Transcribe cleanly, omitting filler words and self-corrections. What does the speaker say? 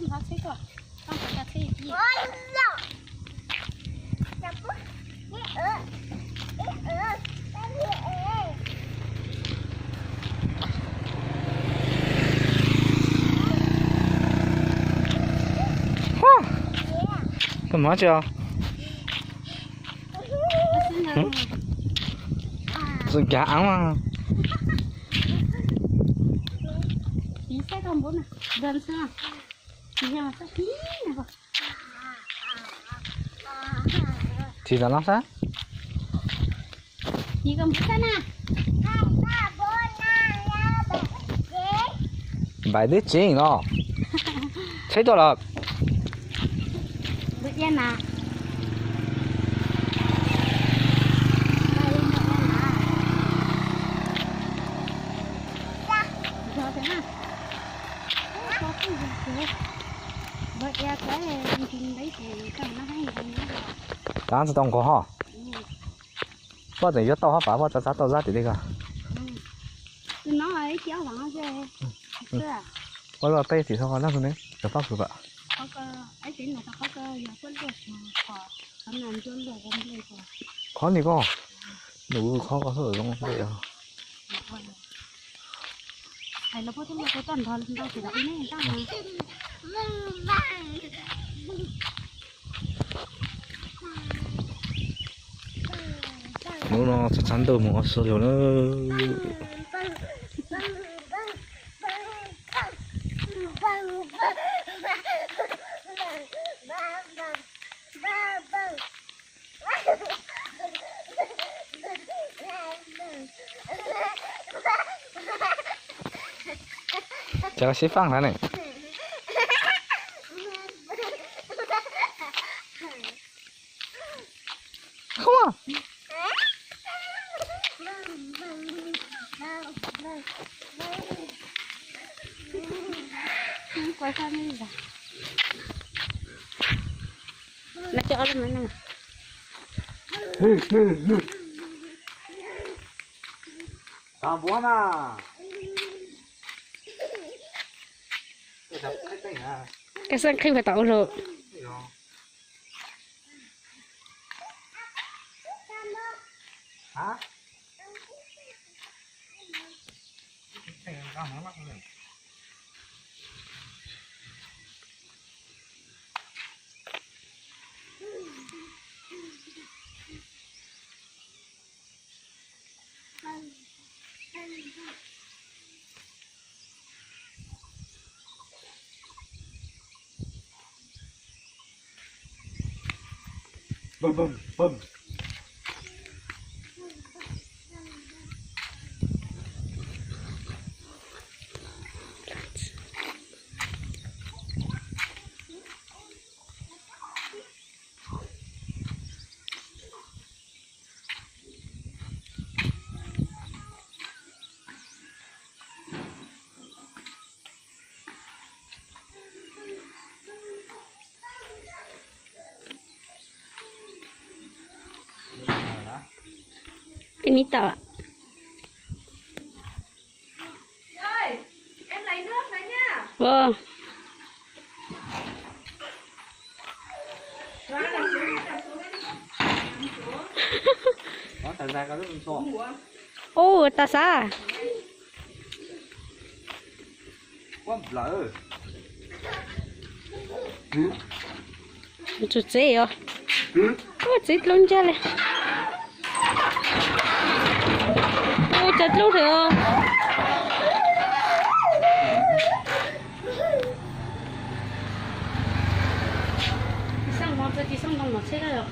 con nó thấy rồi con phải là thấy gì干嘛去啊？是假吗？ tí xe con bố này gần xưa thì nhà sao tí này vào thì là làm sao? thì con bố xe nè Bài đứt chính đó. Thấy được rồi. được yên nè Cá tự động có hả? Bao giờ yếu to hả? Bảo bao giờ giá to giá thì đi cả. Nó ấy kéo lắm chứ. Bao giờ tay thì sao nó rồi đấy? Được pháp rồi vậy. Có cơ ấy chính là có cơ giờ phân được khó làm chuẩn được không đây rồi. Khó gì có? Đủ khó có thở không vậy à? Hay là có thể là có tuần thôi đâu thì đợi này sao mà. nó chắc chắn đâu mà sợ điều nó chắc là sẽ phăng hả này không à Quay sang đi rồi. Nó cho lên nữa nè. à buồn à Cái sân khi phải tậu rồi. hả? Bum bum bum. Cái nít tàu ạ. Ơi, em lấy nước đấy nha. Vâng. Đó thật ra có rất là to. Ô, ta xa. Quá lỡ. Chút dễ à? Ôi, chết luôn chứ này. Ôi, chết luôn rồi. Sang món tôi chỉ sang đồng nó chết rồi.